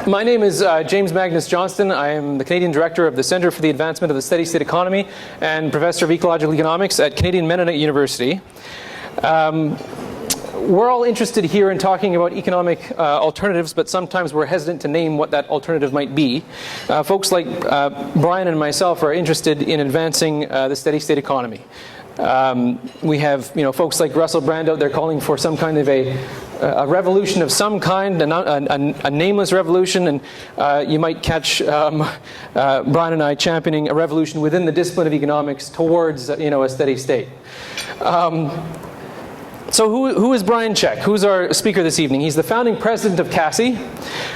My name is James Magnus-Johnston. I am the Canadian Director of the Centre for the Advancement of the Steady State Economy and Professor of Ecological Economics at Canadian Mennonite University. We're all interested here in talking about economic alternatives, but sometimes we're hesitant to name what that alternative might be. Folks like Brian and myself are interested in advancing the steady state economy. We have, folks like Russell Brand out there calling for some kind of a revolution of some kind, a nameless revolution, and you might catch Brian and I championing a revolution within the discipline of economics towards, a steady state. So who is Brian Czech? Who's our speaker this evening? He's the founding president of CANSEE,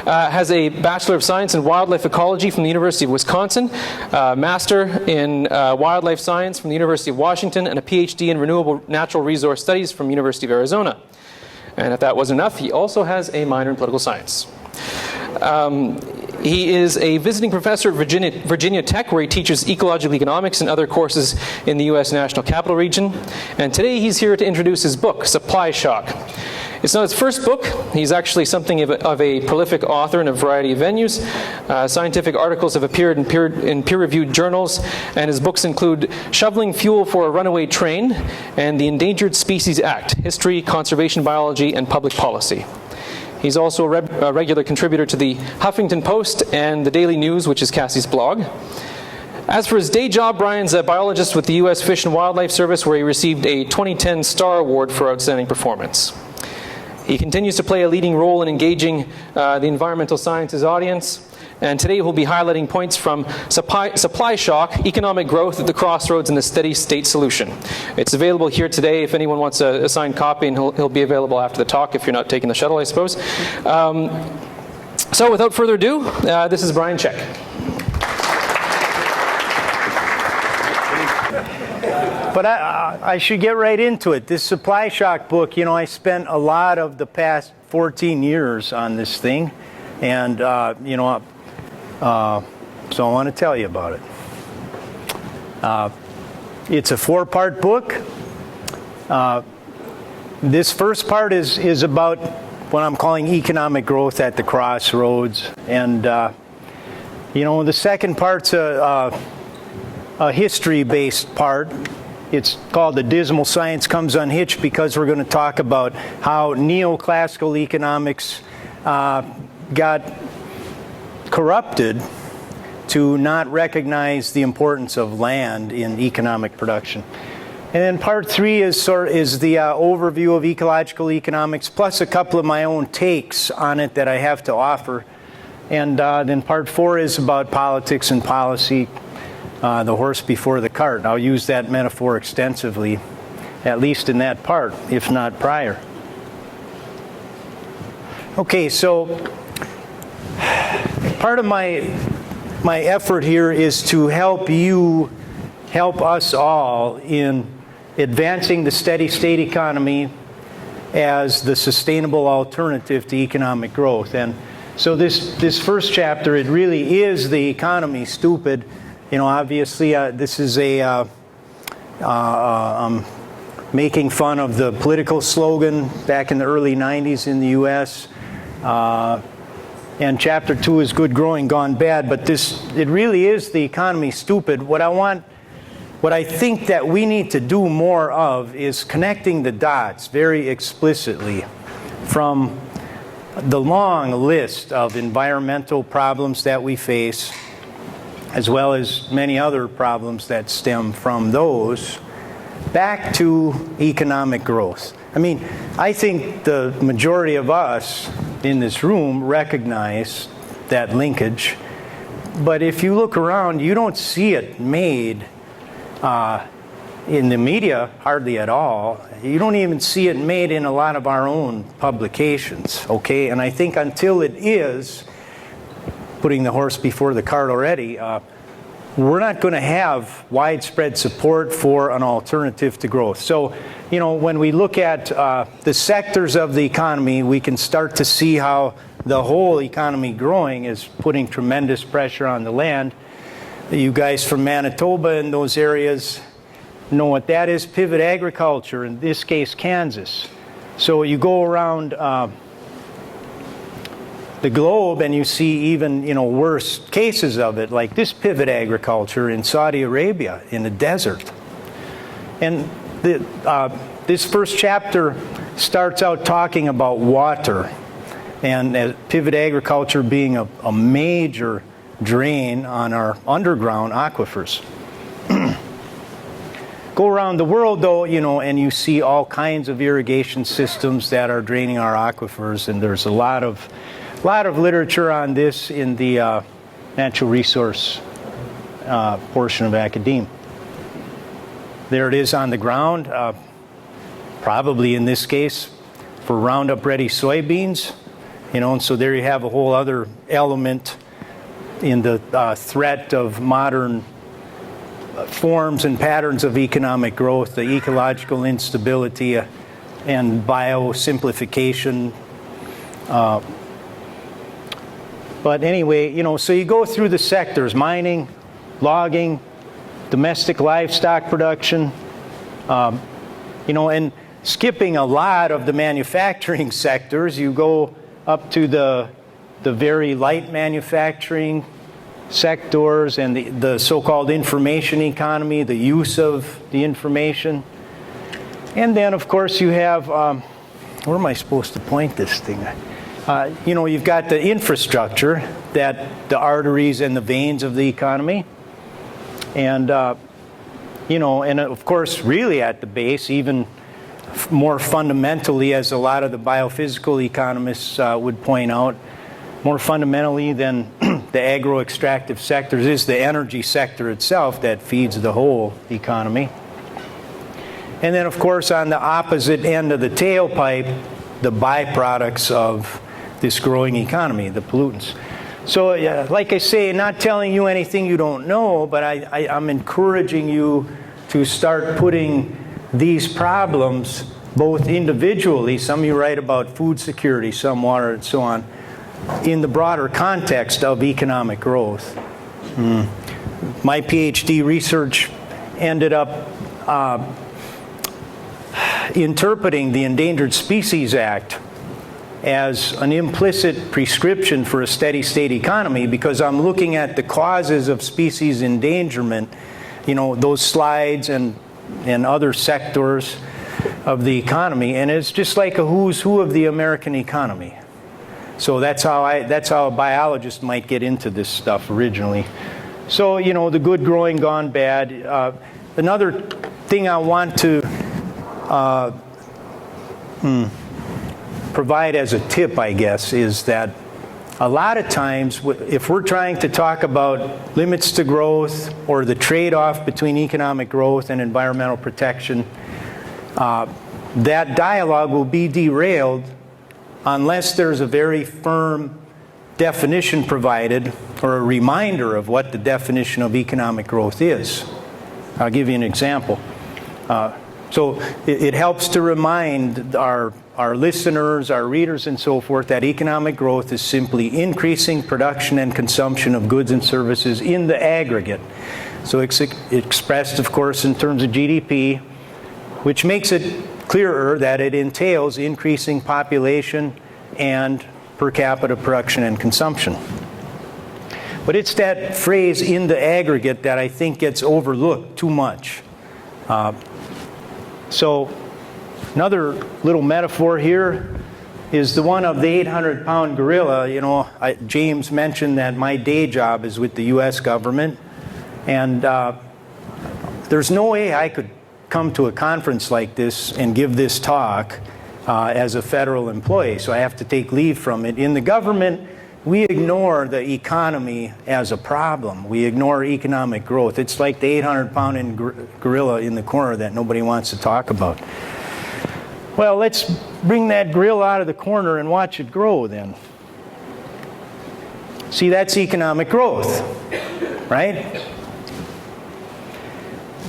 has a Bachelor of Science in Wildlife Ecology from the University of Wisconsin, Master in Wildlife Science from the University of Washington, and a PhD in Renewable Natural Resource Studies from the University of Arizona. And if that wasn't enough, he also has a minor in political science. He is a visiting professor at Virginia Tech, where he teaches ecological economics and other courses in the U.S. National Capital Region. And today he's here to introduce his book, Supply Shock. It's not his first book. He's actually something of a prolific author in a variety of venues. Scientific articles have appeared in peer-reviewed journals, and his books include Shoveling Fuel for a Runaway Train and the Endangered Species Act, History, Conservation Biology, and Public Policy. He's also a regular contributor to the Huffington Post and the Daily News, which is Cassie's blog. As for his day job, Brian's a biologist with the U.S. Fish and Wildlife Service, where he received a 2010 Star Award for outstanding performance. He continues to play a leading role in engaging the environmental sciences audience, and today we'll be highlighting points from Supply Shock, Economic Growth at the Crossroads, and the Steady State Solution. It's available here today if anyone wants a signed copy, and he'll be available after the talk if you're not taking the shuttle, I suppose. So without further ado, this is Brian Czech. But I should get right into it. This Supply Shock book, I spent a lot of the past 14 years on this thing, and so I want to tell you about it. It's a 4-part book. This first part is about what I'm calling economic growth at the crossroads, and the second part's a history-based part. It's called The Dismal Science Comes Unhitched, because we're going to talk about how neoclassical economics got corrupted to not recognize the importance of land in economic production. And then part 3 is the overview of ecological economics, plus a couple of my own takes on it that I have to offer. And then part 4 is about politics and policy, the horse before the cart. I'll use that metaphor extensively, at least in that part, if not prior. Okay, so part of my effort here is to help us all in advancing the steady state economy as the sustainable alternative to economic growth. And so this first chapter, it really is the economy stupid. Obviously this is making fun of the political slogan back in the early 90s in the U.S. And chapter 2 is good growing gone bad, but it really is the economy stupid. What I think that we need to do more of is connecting the dots very explicitly from the long list of environmental problems that we face, as well as many other problems that stem from those, back to economic growth. I think the majority of us in this room recognize that linkage, but if you look around, you don't see it made in the media hardly at all. You don't even see it made in a lot of our own publications, okay? And I think until it is, putting the horse before the cart already, we're not going to have widespread support for an alternative to growth. So, when we look at the sectors of the economy, we can start to see how the whole economy growing is putting tremendous pressure on the land. You guys from Manitoba and those areas know what that is. Pivot agriculture, in this case Kansas. So you go around the globe, and you see even, worse cases of it, like this pivot agriculture in Saudi Arabia in the desert. And this first chapter starts out talking about water and pivot agriculture being a major drain on our underground aquifers. Go around the world, though, and you see all kinds of irrigation systems that are draining our aquifers, and there's a lot of literature on this in the natural resource portion of academia. There it is on the ground, probably in this case for Roundup Ready soybeans, and so there you have a whole other element in the threat of modern forms and patterns of economic growth, the ecological instability and biosimplification. But anyway, so you go through the sectors: mining, logging, domestic livestock production, and skipping a lot of the manufacturing sectors, you go up to the very light manufacturing sectors and the so-called information economy, the use of the information. And then, of course, you have, where am I supposed to point this thing? You've got the infrastructure, that the arteries and the veins of the economy. And, and of course, really at the base, even more fundamentally, as a lot of the biophysical economists would point out, more fundamentally than the agro-extractive sectors is the energy sector itself that feeds the whole economy. And then, of course, on the opposite end of the tailpipe, the byproducts of this growing economy, the pollutants. So, like I say, not telling you anything you don't know, but I'm encouraging you to start putting these problems, both individually, some you write about food security, some water, and so on, in the broader context of economic growth. My PhD research ended up interpreting the Endangered Species Act as an implicit prescription for a steady state economy, because I'm looking at the causes of species endangerment, those slides and other sectors of the economy, and it's just like a who's who of the American economy. So that's how a biologist might get into this stuff originally. So, the good growing gone bad. Another thing I want to provide as a tip, I guess, is that a lot of times, if we're trying to talk about limits to growth or the trade-off between economic growth and environmental protection, that dialogue will be derailed unless there's a very firm definition provided or a reminder of what the definition of economic growth is. I'll give you an example. So it helps to remind our listeners, our readers, and so forth that economic growth is simply increasing production and consumption of goods and services in the aggregate. So it's expressed, of course, in terms of GDP, which makes it clearer that it entails increasing population and per capita production and consumption. But it's that phrase, in the aggregate, that I think gets overlooked too much. So another little metaphor here is the one of the 800-pound gorilla. James mentioned that my day job is with the U.S. government, and there's no way I could come to a conference like this and give this talk as a federal employee, so I have to take leave from it. In the government, we ignore the economy as a problem. We ignore economic growth. It's like the 800-pound gorilla in the corner that nobody wants to talk about. Well, let's bring that gorilla out of the corner and watch it grow then. See, that's economic growth, right?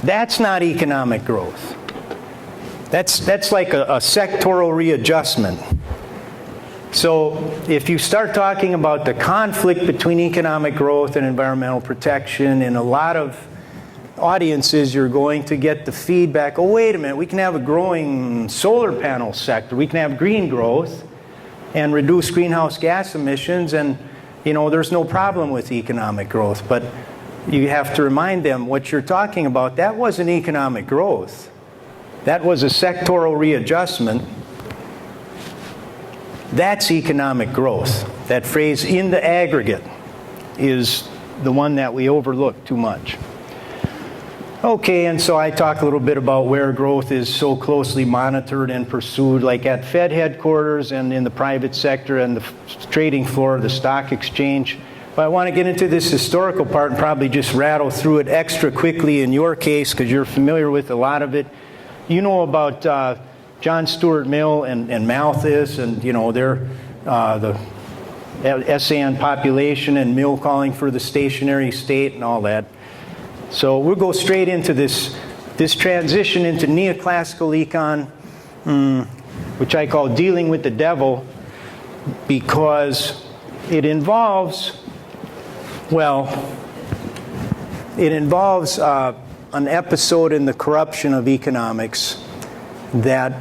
That's not economic growth. That's like a sectoral readjustment. So if you start talking about the conflict between economic growth and environmental protection, in a lot of audiences you're going to get the feedback, oh, wait a minute, we can have a growing solar panel sector, we can have green growth, and reduce greenhouse gas emissions, and there's no problem with economic growth. But you have to remind them what you're talking about. That wasn't economic growth. That was a sectoral readjustment. That's economic growth. That phrase, in the aggregate, is the one that we overlook too much. Okay, and so I talk a little bit about where growth is so closely monitored and pursued, like at Fed headquarters and in the private sector and the trading floor of the stock exchange. But I want to get into this historical part and probably just rattle through it extra quickly in your case, because you're familiar with a lot of it. You know about John Stuart Mill and Malthus, and their the essay on population and Mill calling for the stationary state and all that. So we'll go straight into this transition into neoclassical econ, which I call dealing with the devil, because it involves, an episode in the corruption of economics that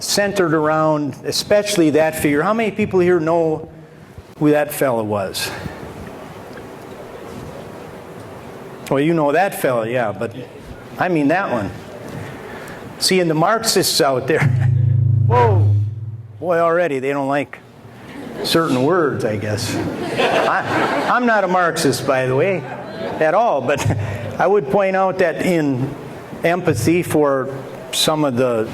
centered around especially that figure. How many people here know who that fellow was? Well, you know that fellow, yeah, but I mean that one. See, and the Marxists out there, whoa, boy, already they don't like certain words, I guess. I'm not a Marxist, by the way, at all, but I would point out that in empathy for some of the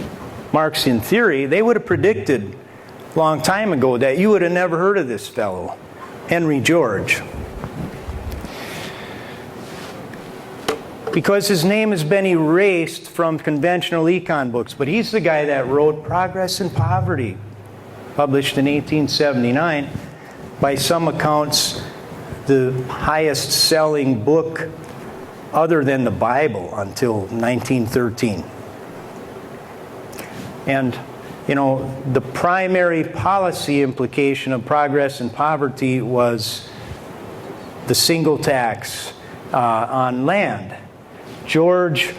Marxian theory, they would have predicted a long time ago that you would have never heard of this fellow, Henry George. Because his name has been erased from conventional econ books, but he's the guy that wrote Progress and Poverty, published in 1879, by some accounts the highest selling book other than the Bible until 1913. And the primary policy implication of Progress and Poverty was the single tax on land. George,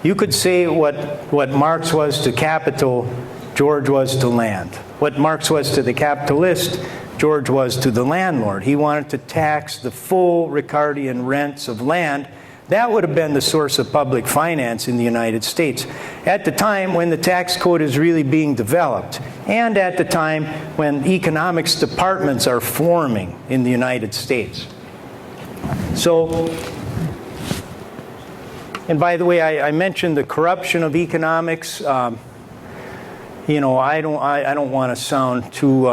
you could say what Marx was to capital, George was to land. What Marx was to the capitalist, George was to the landlord. He wanted to tax the full Ricardian rents of land. That would have been the source of public finance in the United States at the time when the tax code is really being developed, and at the time when economics departments are forming in the United States. So, and by the way, I mentioned the corruption of economics. I don't want to sound too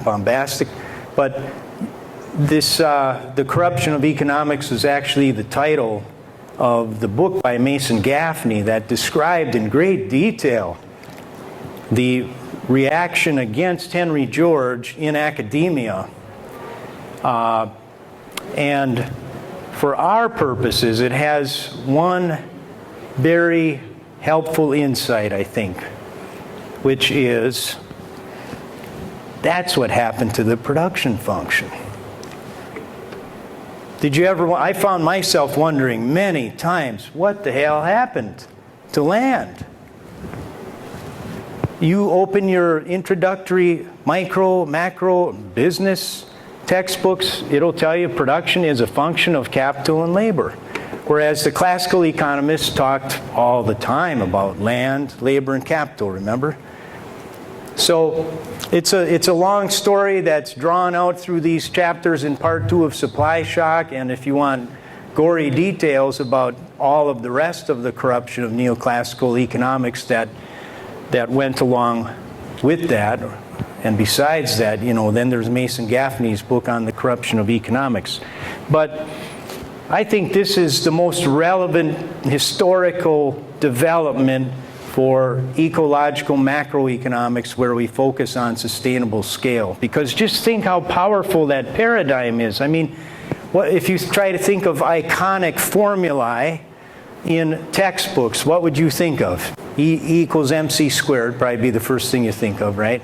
bombastic, but this the corruption of economics is actually the title of the book by Mason Gaffney that described in great detail the reaction against Henry George in academia, and for our purposes, it has one very helpful insight, I think, which is that's what happened to the production function. Did you ever? I found myself wondering many times, what the hell happened to land? You open your introductory micro, macro business textbooks, it'll tell you production is a function of capital and labor. Whereas the classical economists talked all the time about land, labor, and capital, remember? So it's a long story that's drawn out through these chapters in part 2 of Supply Shock, and if you want gory details about all of the rest of the corruption of neoclassical economics that went along with that, and besides that, then there's Mason Gaffney's book on the corruption of economics. But I think this is the most relevant historical development for ecological macroeconomics, where we focus on sustainable scale. Because just think how powerful that paradigm is. I mean, if you try to think of iconic formulae in textbooks, what would you think of? E equals mc squared, probably be the first thing you think of, right?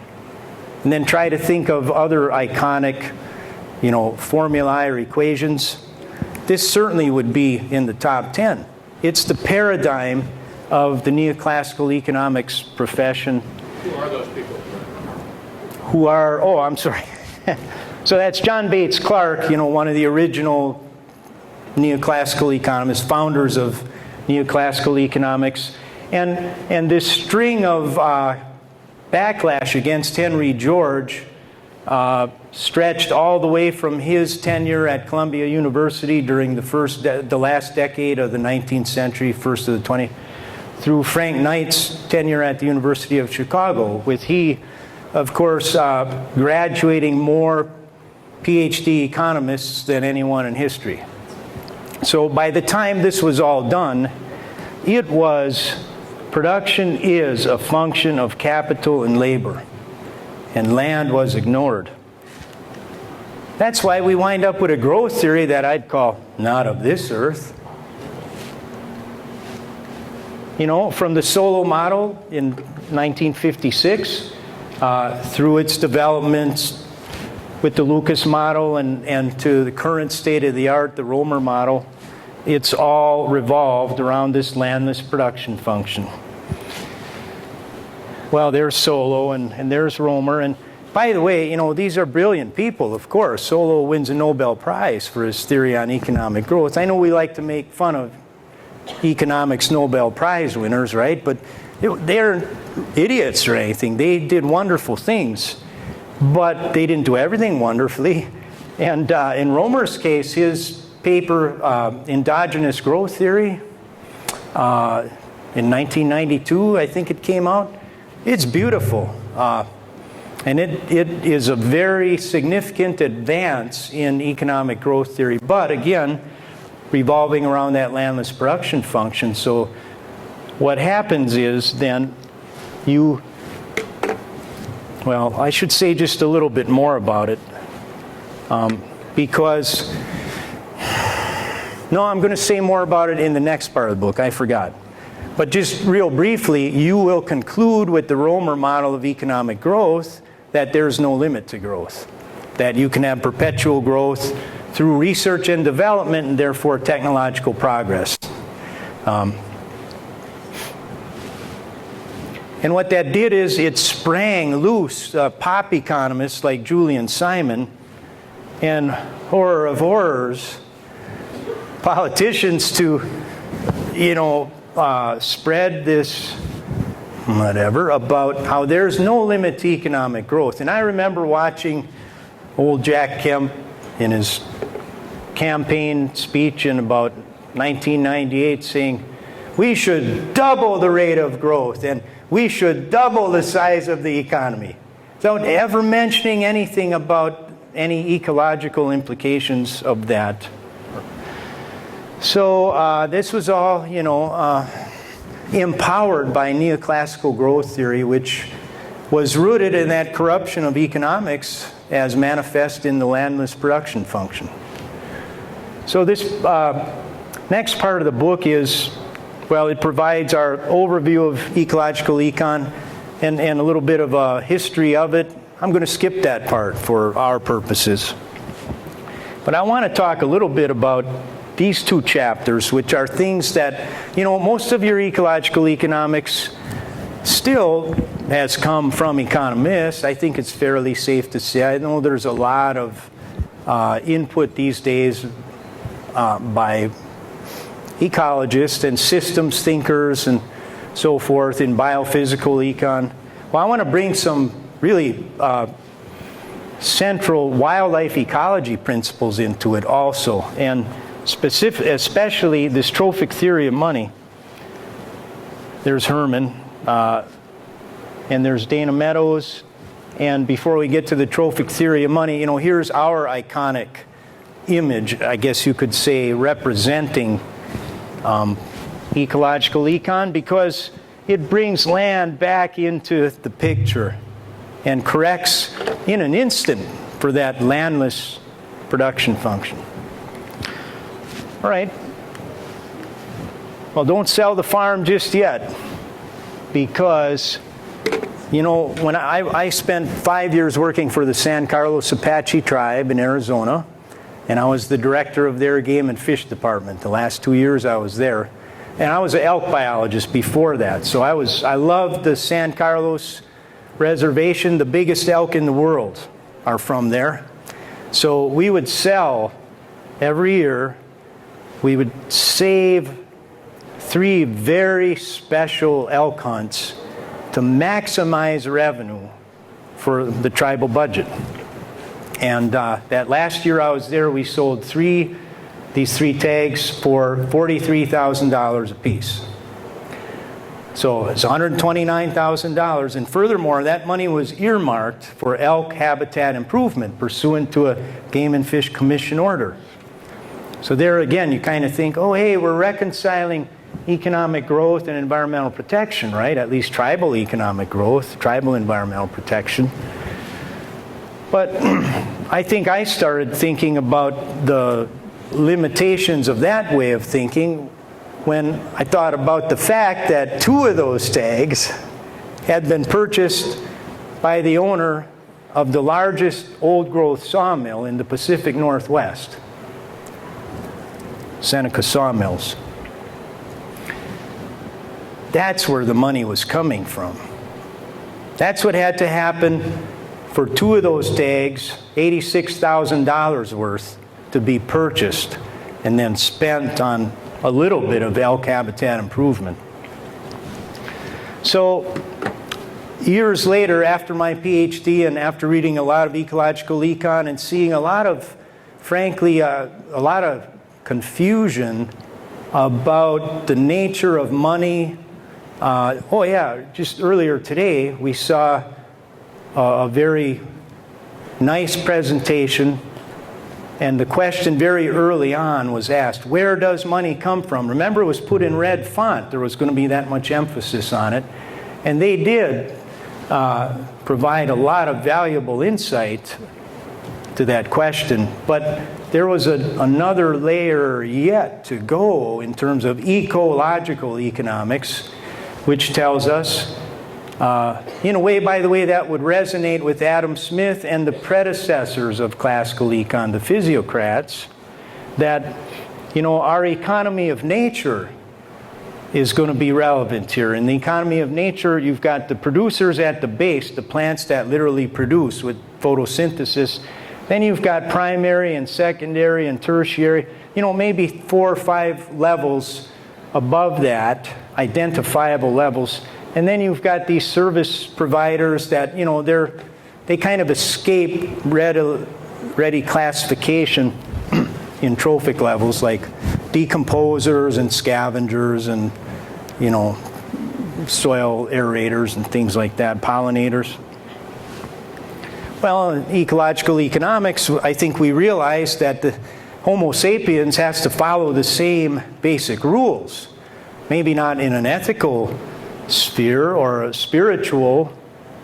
And then try to think of other iconic, formulae or equations. This certainly would be in the top 10. It's the paradigm of the neoclassical economics profession. Who are those people? who are, oh, I'm sorry. So that's John Bates Clark, one of the original neoclassical economists, founders of neoclassical economics. And this string of backlash against Henry George stretched all the way from his tenure at Columbia University during the last decade of the 19th century, first of the 20th, through Frank Knight's tenure at the University of Chicago, with he, of course, graduating more PhD economists than anyone in history. So by the time this was all done, production is a function of capital and labor, and land was ignored. That's why we wind up with a growth theory that I'd call not of this earth. From the Solow model in 1956 through its developments with the Lucas model and to the current state of the art, the Romer model, it's all revolved around this landless production function. Well, there's Solow and there's Romer. And by the way, these are brilliant people, of course. Solow wins a Nobel Prize for his theory on economic growth. I know we like to make fun of economics Nobel Prize winners, right? But they're idiots or anything. They did wonderful things, but they didn't do everything wonderfully. And in Romer's case, his paper, Endogenous Growth Theory, in 1992, I think it came out. It's beautiful. And it is a very significant advance in economic growth theory. But again, revolving around that landless production function. So what happens is then well, I should say just a little bit more about it. Because, no, I'm going to say more about it in the next part of the book. I forgot. But just real briefly, you will conclude with the Romer model of economic growth that there's no limit to growth. That you can have perpetual growth through research and development and therefore technological progress. And what that did is it sprang loose pop economists like Julian Simon and, horror of horrors, politicians to, spread this whatever about how there's no limit to economic growth. And I remember watching old Jack Kemp in his campaign speech in about 1998 saying, we should double the rate of growth and we should double the size of the economy, without ever mentioning anything about any ecological implications of that. So this was all, empowered by neoclassical growth theory, which was rooted in that corruption of economics as manifest in the landless production function. So this next part of the book is, well, it provides our overview of ecological econ and a little bit of a history of it. I'm going to skip that part for our purposes. But I want to talk a little bit about these two chapters, which are things that, most of your ecological economics still has come from economists. I think it's fairly safe to say. I know there's a lot of input these days by ecologists and systems thinkers and so forth in biophysical econ. Well, I want to bring some really central wildlife ecology principles into it also, and especially this trophic theory of money. There's Herman, and there's Dana Meadows, and before we get to the trophic theory of money, here's our iconic image, I guess you could say, representing ecological econ, because it brings land back into the picture and corrects in an instant for that landless production function. All right. Well, don't sell the farm just yet, because, when I spent 5 years working for the San Carlos Apache tribe in Arizona, and I was the director of their game and fish department. The last 2 years I was there. And I was an elk biologist before that. So I loved the San Carlos reservation, the biggest elk in the world are from there. So we would sell every year, we would save 3 very special elk hunts to maximize revenue for the tribal budget. And that last year I was there, we sold these 3 tags for $43,000 a piece. So it's $129,000, and furthermore, that money was earmarked for elk habitat improvement pursuant to a Game and Fish Commission order. So there again, you kind of think, oh, hey, we're reconciling economic growth and environmental protection, right? At least tribal economic growth, tribal environmental protection. But I think I started thinking about the limitations of that way of thinking when I thought about the fact that 2 of those tags had been purchased by the owner of the largest old-growth sawmill in the Pacific Northwest, Seneca Sawmills. That's where the money was coming from. That's what had to happen for 2 of those tags, $86,000 worth, to be purchased and then spent on a little bit of elk habitat improvement. So years later, after my PhD and after reading a lot of ecological econ and seeing a lot of, frankly, a lot of confusion about the nature of money. Oh yeah, just earlier today we saw a very nice presentation, and the question very early on was asked, where does money come from? Remember, it was put in red font. There was going to be that much emphasis on it. And they did provide a lot of valuable insight to that question. But there was another layer yet to go in terms of ecological economics, which tells us, in a way, by the way, that would resonate with Adam Smith and the predecessors of classical econ, the physiocrats, that, you know, our economy of nature is going to be relevant here. In the economy of nature, you've got the producers at the base, the plants that literally produce with photosynthesis. Then you've got primary and secondary and tertiary, you know, maybe 4 or 5 levels above that, identifiable levels. And then you've got these service providers that, you know, they kind of escape ready classification in trophic levels, like decomposers and scavengers and, you know, soil aerators and things like that, pollinators. Well, in ecological economics, I think we realize that the Homo sapiens has to follow the same basic rules. Maybe not in an ethical sphere or a spiritual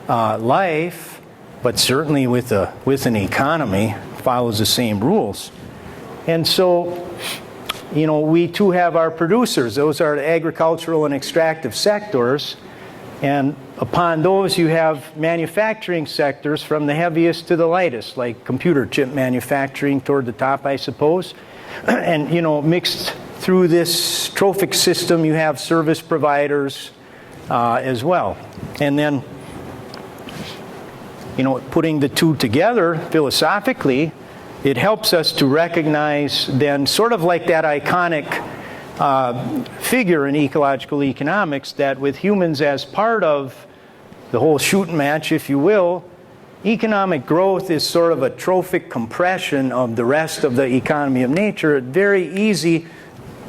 life, but certainly with an economy, follows the same rules. And so, you know, we too have our producers. Those are the agricultural and extractive sectors. And upon those, you have manufacturing sectors from the heaviest to the lightest, like computer chip manufacturing toward the top, I suppose. And, you know, mixed through this trophic system, you have service providers as well. And then, you know, putting the two together philosophically, it helps us to recognize then, sort of like that iconic figure in ecological economics, that with humans as part of the whole shooting match, if you will, economic growth is sort of a trophic compression of the rest of the economy of nature. It's very easy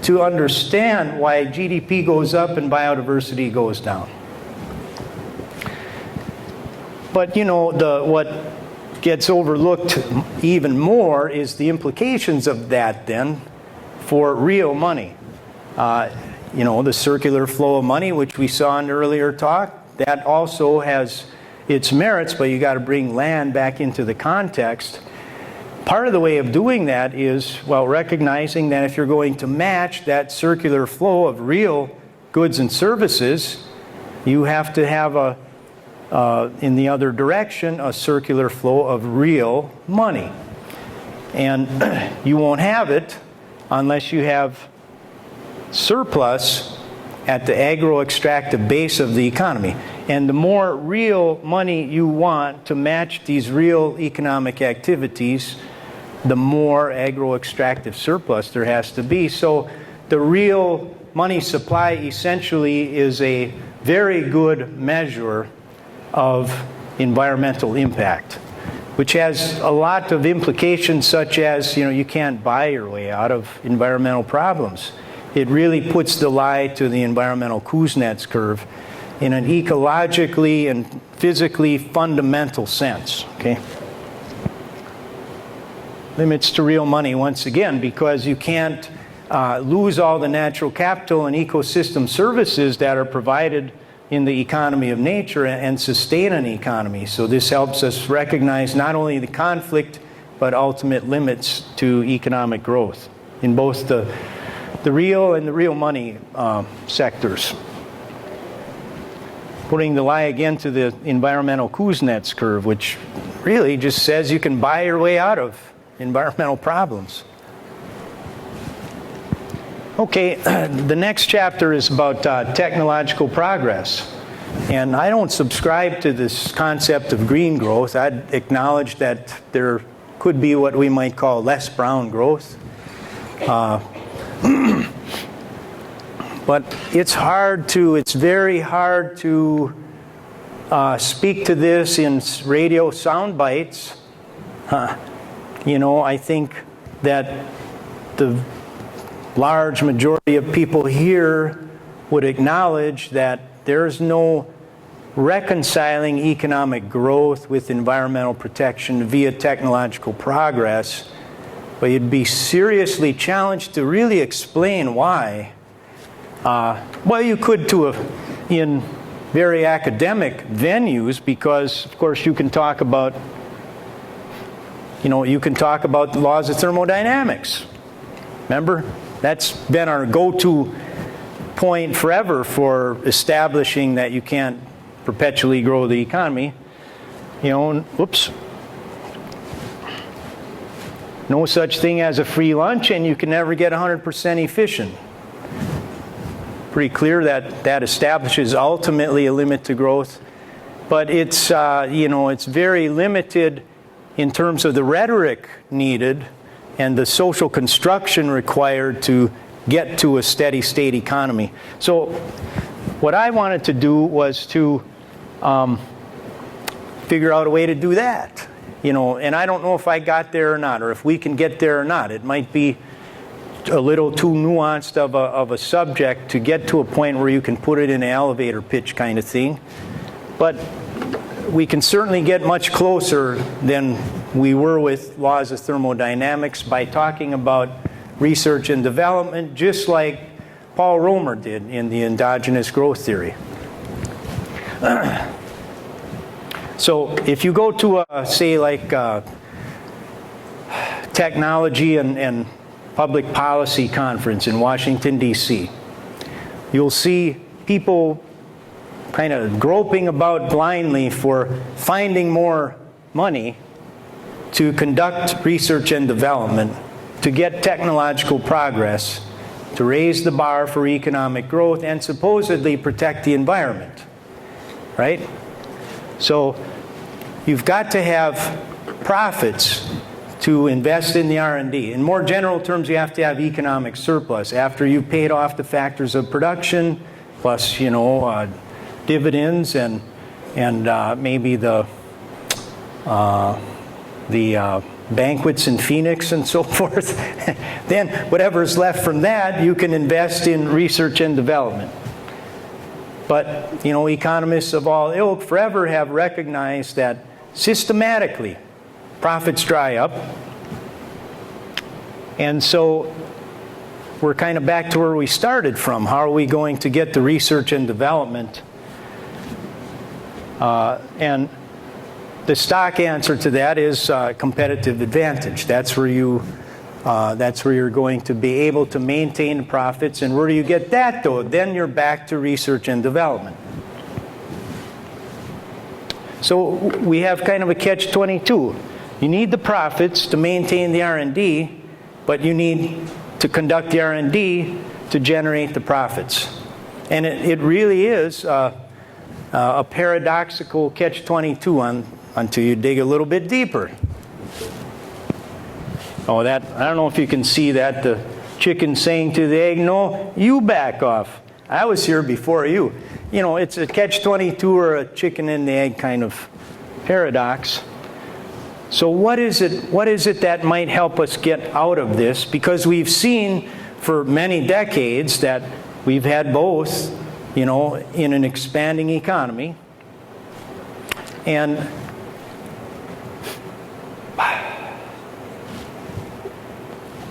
to understand why GDP goes up and biodiversity goes down. But, you know, what gets overlooked even more is the implications of that then for real money. You know, the circular flow of money, which we saw in the earlier talk, that also has its merits, but you got to bring land back into the context. Part of the way of doing that is, well, recognizing that if you're going to match that circular flow of real goods and services, you have to have in the other direction, a circular flow of real money. And you won't have it unless you have surplus at the agro-extractive base of the economy. And the more real money you want to match these real economic activities, the more agro-extractive surplus there has to be. So the real money supply essentially is a very good measure of environmental impact, which has a lot of implications, such as, you can't buy your way out of environmental problems. It really puts the lie to the environmental Kuznets curve in an ecologically and physically fundamental sense, okay? Limits to real money once again, because you can't lose all the natural capital and ecosystem services that are provided in the economy of nature and sustain an economy. So this helps us recognize not only the conflict, but ultimate limits to economic growth in both the real and the real money sectors. Putting the lie again to the environmental Kuznets curve, which really just says you can buy your way out of environmental problems. Okay, the next chapter is about technological progress. And I don't subscribe to this concept of green growth. I'd acknowledge that there could be what we might call less brown growth. But it's very hard to speak to this in radio sound bites. I think that the large majority of people here would acknowledge that there's no reconciling economic growth with environmental protection via technological progress, but you'd be seriously challenged to really explain why. Well, you could in very academic venues, because of course you can talk about the laws of thermodynamics. Remember? That's been our go-to point forever for establishing that you can't perpetually grow the economy. Whoops. No such thing as a free lunch, and you can never get 100% efficient. Pretty clear that that establishes ultimately a limit to growth, but it's it's very limited in terms of the rhetoric needed and the social construction required to get to a steady state economy. So what I wanted to do was to figure out a way to do that. And I don't know if I got there or not, or if we can get there or not. It might be a little too nuanced of a subject to get to a point where you can put it in an elevator pitch kind of thing. But we can certainly get much closer than we were with laws of thermodynamics by talking about research and development, just like Paul Romer did in the endogenous growth theory. So if you go to say like technology and public policy conference in Washington, D.C., you'll see people kind of groping about blindly for finding more money to conduct research and development, to get technological progress, to raise the bar for economic growth, and supposedly protect the environment, right? So you've got to have profits to invest in the R&D. In more general terms, you have to have economic surplus after you've paid off the factors of production, plus dividends and maybe the banquets in Phoenix and so forth. Then whatever's left from that, you can invest in research and development. But economists of all ilk forever have recognized that systematically profits dry up. And so we're kind of back to where we started from. How are we going to get the research and development? And the stock answer to that is competitive advantage. That's where you're going to be able to maintain profits. And where do you get that, though? Then you're back to research and development. So we have kind of a catch-22. You need the profits to maintain the R&D, but you need to conduct the R&D to generate the profits. And it really is a paradoxical catch-22 until you dig a little bit deeper. Oh, I don't know if you can see that, the chicken saying to the egg, no, you back off. I was here before you. You know, it's a catch-22 or a chicken and the egg kind of paradox. So what is it that might help us get out of this? Because we've seen for many decades that we've had both, you know, in an expanding economy. And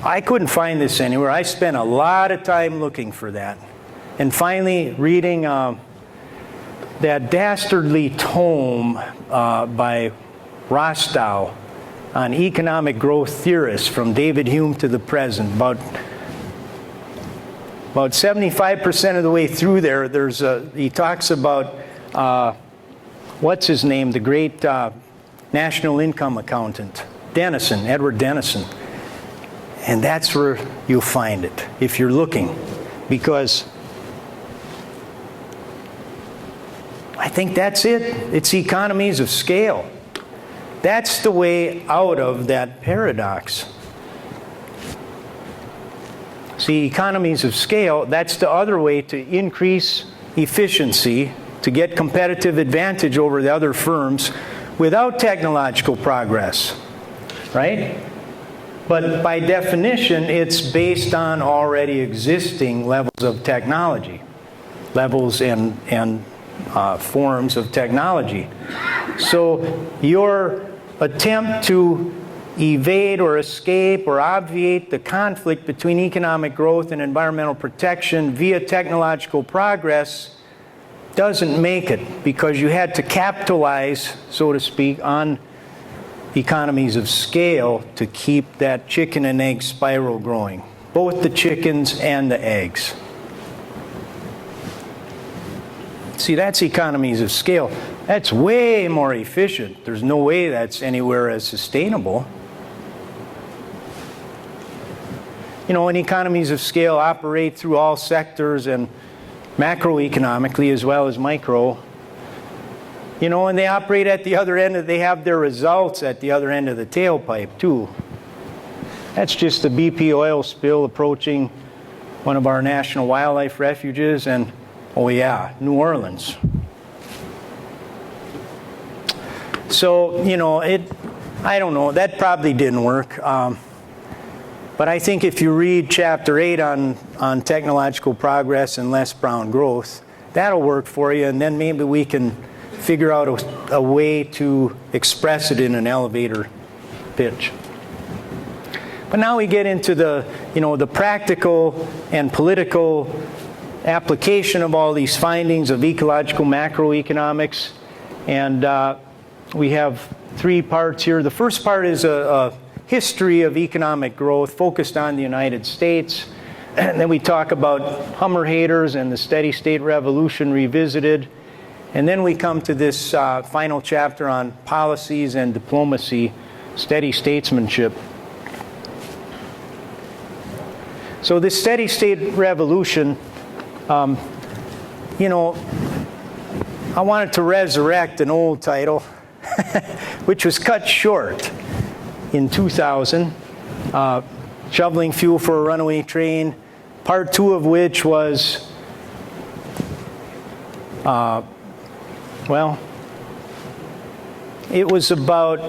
I couldn't find this anywhere. I spent a lot of time looking for that. And finally reading that dastardly tome by Rostow on economic growth theorists from David Hume to the present. About 75% of the way through there, he talks about, what's his name, the great national income accountant, Edward Denison. And that's where you'll find it, if you're looking. Because I think that's it. It's economies of scale. That's the way out of that paradox. See, economies of scale, that's the other way to increase efficiency, to get competitive advantage over the other firms without technological progress, right? But by definition, it's based on already existing levels of technology, levels and forms of technology. So your attempt to evade or escape or obviate the conflict between economic growth and environmental protection via technological progress doesn't make it, because you had to capitalize, so to speak, on economies of scale to keep that chicken and egg spiral growing, both the chickens and the eggs. See, that's economies of scale. That's way more efficient. There's no way that's anywhere as sustainable. You know, and economies of scale operate through all sectors and macroeconomically as well as micro. You know, and they operate at the other end, they have their results at the other end of the tailpipe too. That's just the BP oil spill approaching one of our national wildlife refuges, and oh yeah, New Orleans. So, you know, I don't know, that probably didn't work. But I think if you read Chapter 8 on technological progress and less brown growth, that'll work for you, and then maybe we can figure out a way to express it in an elevator pitch. But now we get into the, you know, the practical and political application of all these findings of ecological macroeconomics, and we have three parts here. The first part is a history of economic growth focused on the United States, and then we talk about Hummer haters and the steady state revolution revisited, and then we come to this final chapter on policies and diplomacy, steady statesmanship. So this steady state revolution, you know, I wanted to resurrect an old title which was cut short in 2000, Shoveling Fuel for a Runaway Train, part 2 of which was, well, it was about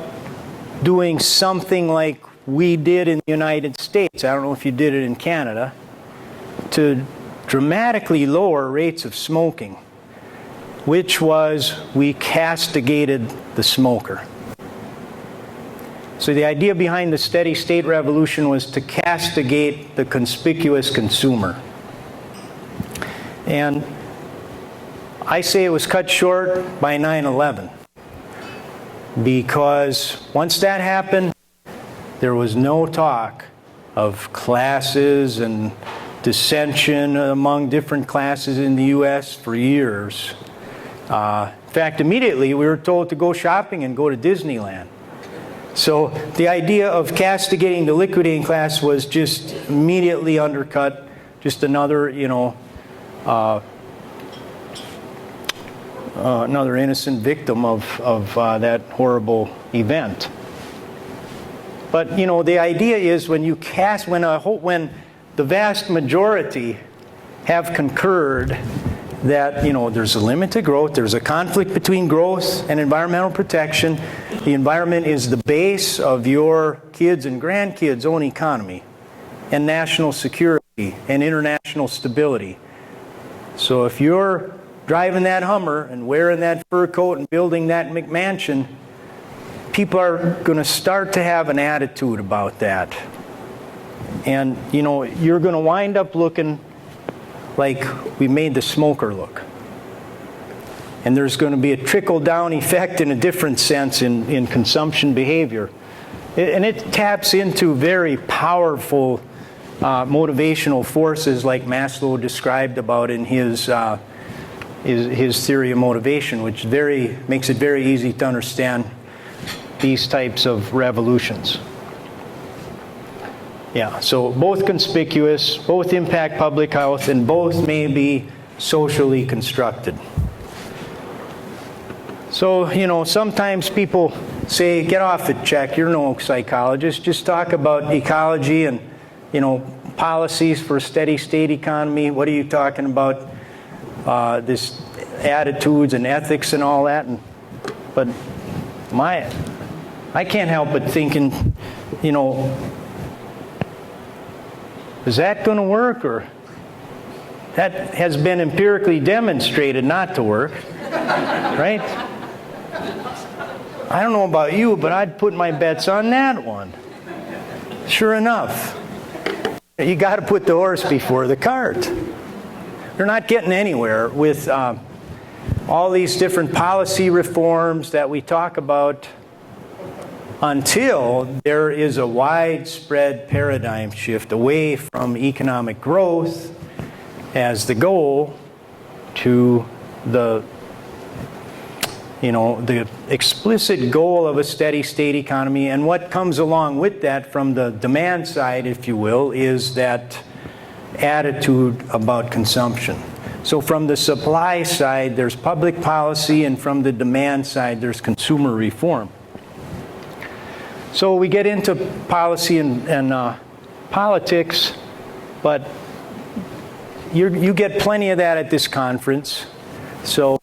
doing something like we did in the United States, I don't know if you did it in Canada, to dramatically lower rates of smoking, which was we castigated the smoker. So the idea behind the steady state revolution was to castigate the conspicuous consumer. And I say it was cut short by 9/11, because once that happened, there was no talk of classes and dissension among different classes in the U.S. for years. In fact, immediately we were told to go shopping and go to Disneyland. So the idea of castigating the liquidating class was just immediately undercut, just another, you know, another innocent victim of that horrible event. But, you know, the idea is when the vast majority have concurred that, you know, there's a limit to growth, there's a conflict between growth and environmental protection. The environment is the base of your kids' and grandkids' own economy and national security and international stability. So if you're driving that Hummer and wearing that fur coat and building that McMansion, people are going to start to have an attitude about that. And, you know, you're going to wind up looking like we made the smoker look. And there's going to be a trickle-down effect in a different sense in consumption behavior. And it taps into very powerful motivational forces like Maslow described about in his theory of motivation, which makes it very easy to understand these types of revolutions. Yeah, so both conspicuous, both impact public health, and both may be socially constructed. So, you know, sometimes people say, get off it, Czech, you're no psychologist. Just talk about ecology and, you know, policies for a steady state economy. What are you talking about? This attitudes and ethics and all that. But I can't help but thinking, you know, is that going to work? Or that has been empirically demonstrated not to work, right? I don't know about you, but I'd put my bets on that one. Sure enough, you got to put the horse before the cart. They're not getting anywhere with all these different policy reforms that we talk about until there is a widespread paradigm shift away from economic growth as the goal to the explicit goal of a steady state economy. And what comes along with that from the demand side, if you will, is that attitude about consumption. So from the supply side, there's public policy, and from the demand side, there's consumer reform. So we get into policy and politics, but you get plenty of that at this conference. So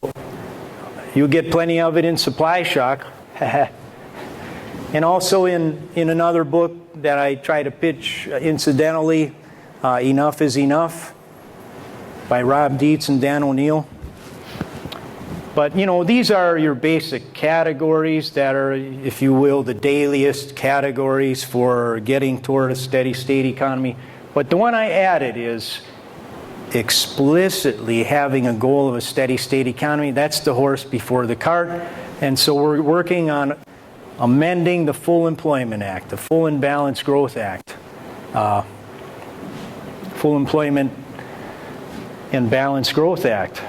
you get plenty of it in Supply Shock. And also in another book that I try to pitch incidentally, Enough is Enough, by Rob Dietz and Dan O'Neill. But, you know, these are your basic categories that are, if you will, the dailiest categories for getting toward a steady state economy. But the one I added is explicitly having a goal of a steady state economy. That's the horse before the cart. And so we're working on amending the Full Employment Act, the Full and Balanced Growth Act. Full Employment and Balanced Growth Act,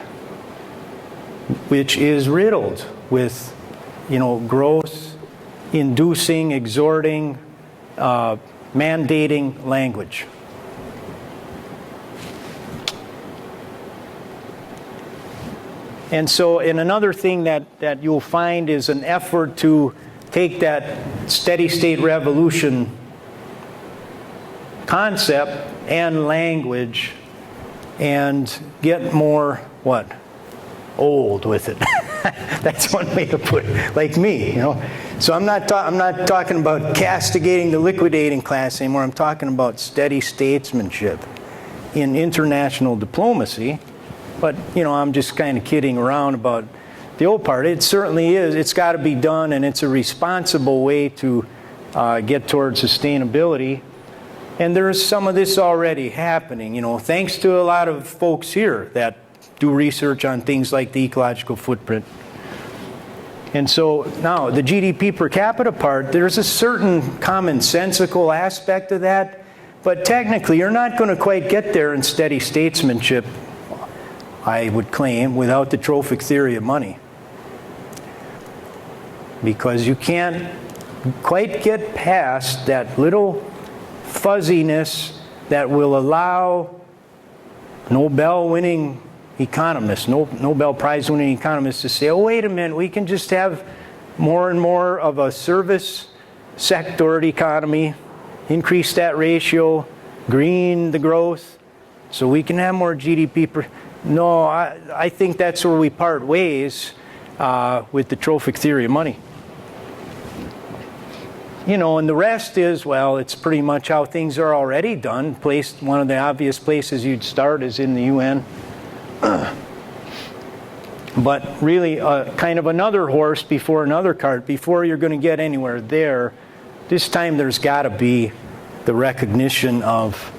which is riddled with, you know, growth, inducing, exhorting, mandating language. And so, and another thing that you'll find is an effort to take that steady state revolution concept and language and get more, what? Old with it. That's one way to put it, like me, you know. So I'm not talking about castigating the liquidating class anymore. I'm talking about steady statesmanship in international diplomacy. But, you know, I'm just kind of kidding around about the old part. It certainly is. It's got to be done, and it's a responsible way to get toward sustainability. And there's some of this already happening, you know, thanks to a lot of folks here that do research on things like the ecological footprint. And so now the GDP per capita part, there's a certain commonsensical aspect of that, but technically you're not going to quite get there in steady statesmanship, I would claim, without the trophic theory of money. Because you can't quite get past that little fuzziness that will allow Nobel-winning economists, Nobel Prize winning economists, to say, oh, wait a minute, we can just have more and more of a service sectored economy, increase that ratio, green the growth, so we can have more GDP per. No, I think that's where we part ways with the trophic theory of money. You know, and the rest is, well, it's pretty much how things are already done. One of the obvious places you'd start is in the UN. But really, kind of another horse before another cart. Before you're going to get anywhere there, this time there's got to be the recognition of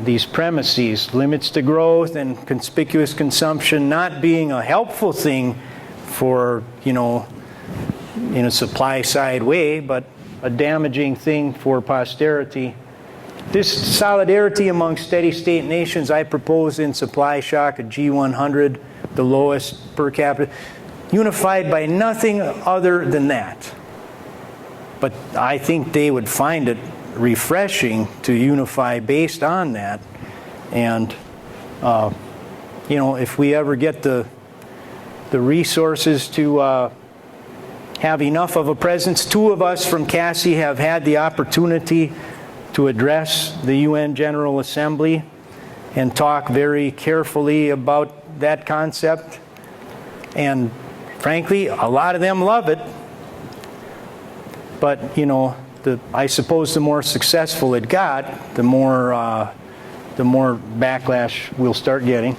these premises, limits to growth and conspicuous consumption not being a helpful thing for, you know, in a supply side way, but a damaging thing for posterity. This solidarity among steady state nations I propose in Supply Shock, a G100, the lowest per capita, unified by nothing other than that. But I think they would find it refreshing to unify based on that. And, you know, if we ever get the resources to have enough of a presence, two of us from CANSEE have had the opportunity to address the UN General Assembly and talk very carefully about that concept. And frankly, a lot of them love it. But, you know, I suppose the more successful it got, the more backlash we'll start getting.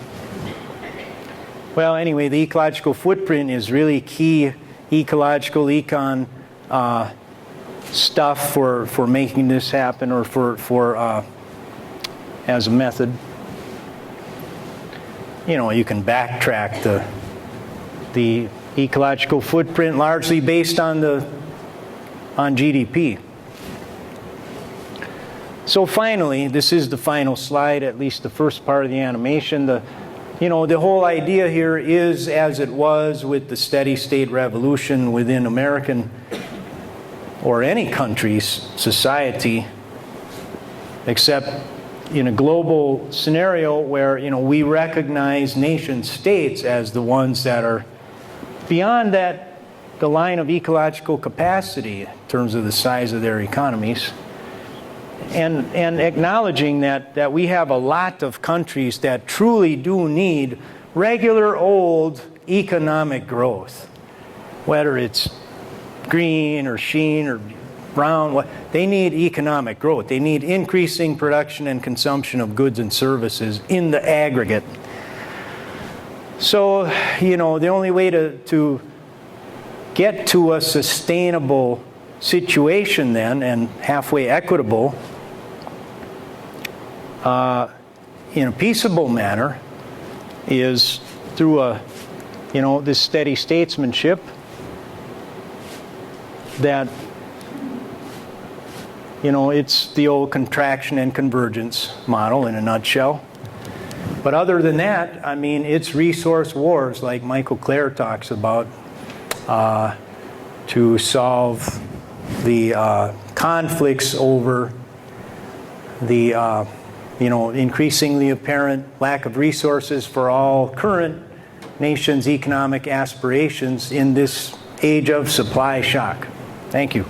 Well, anyway, the ecological footprint is really key ecological econ stuff for making this happen, or for as a method. You know, you can backtrack the ecological footprint largely based on GDP. So finally, this is the final slide, at least the first part of the animation. You know, the whole idea here is as it was with the steady state revolution within American or any country's society, except in a global scenario where, you know, we recognize nation states as the ones that are beyond the line of ecological capacity in terms of the size of their economies. And acknowledging that we have a lot of countries that truly do need regular old economic growth, whether it's green or sheen or brown, they need economic growth. They need increasing production and consumption of goods and services in the aggregate. So, you know, the only way to get to a sustainable situation then, and halfway equitable, in a peaceable manner, is through this steady statesmanship that, you know, it's the old contraction and convergence model in a nutshell. But other than that, I mean, it's resource wars like Michael Clare talks about to solve the conflicts over the increasingly apparent lack of resources for all current nations' economic aspirations in this age of supply shock. Thank you.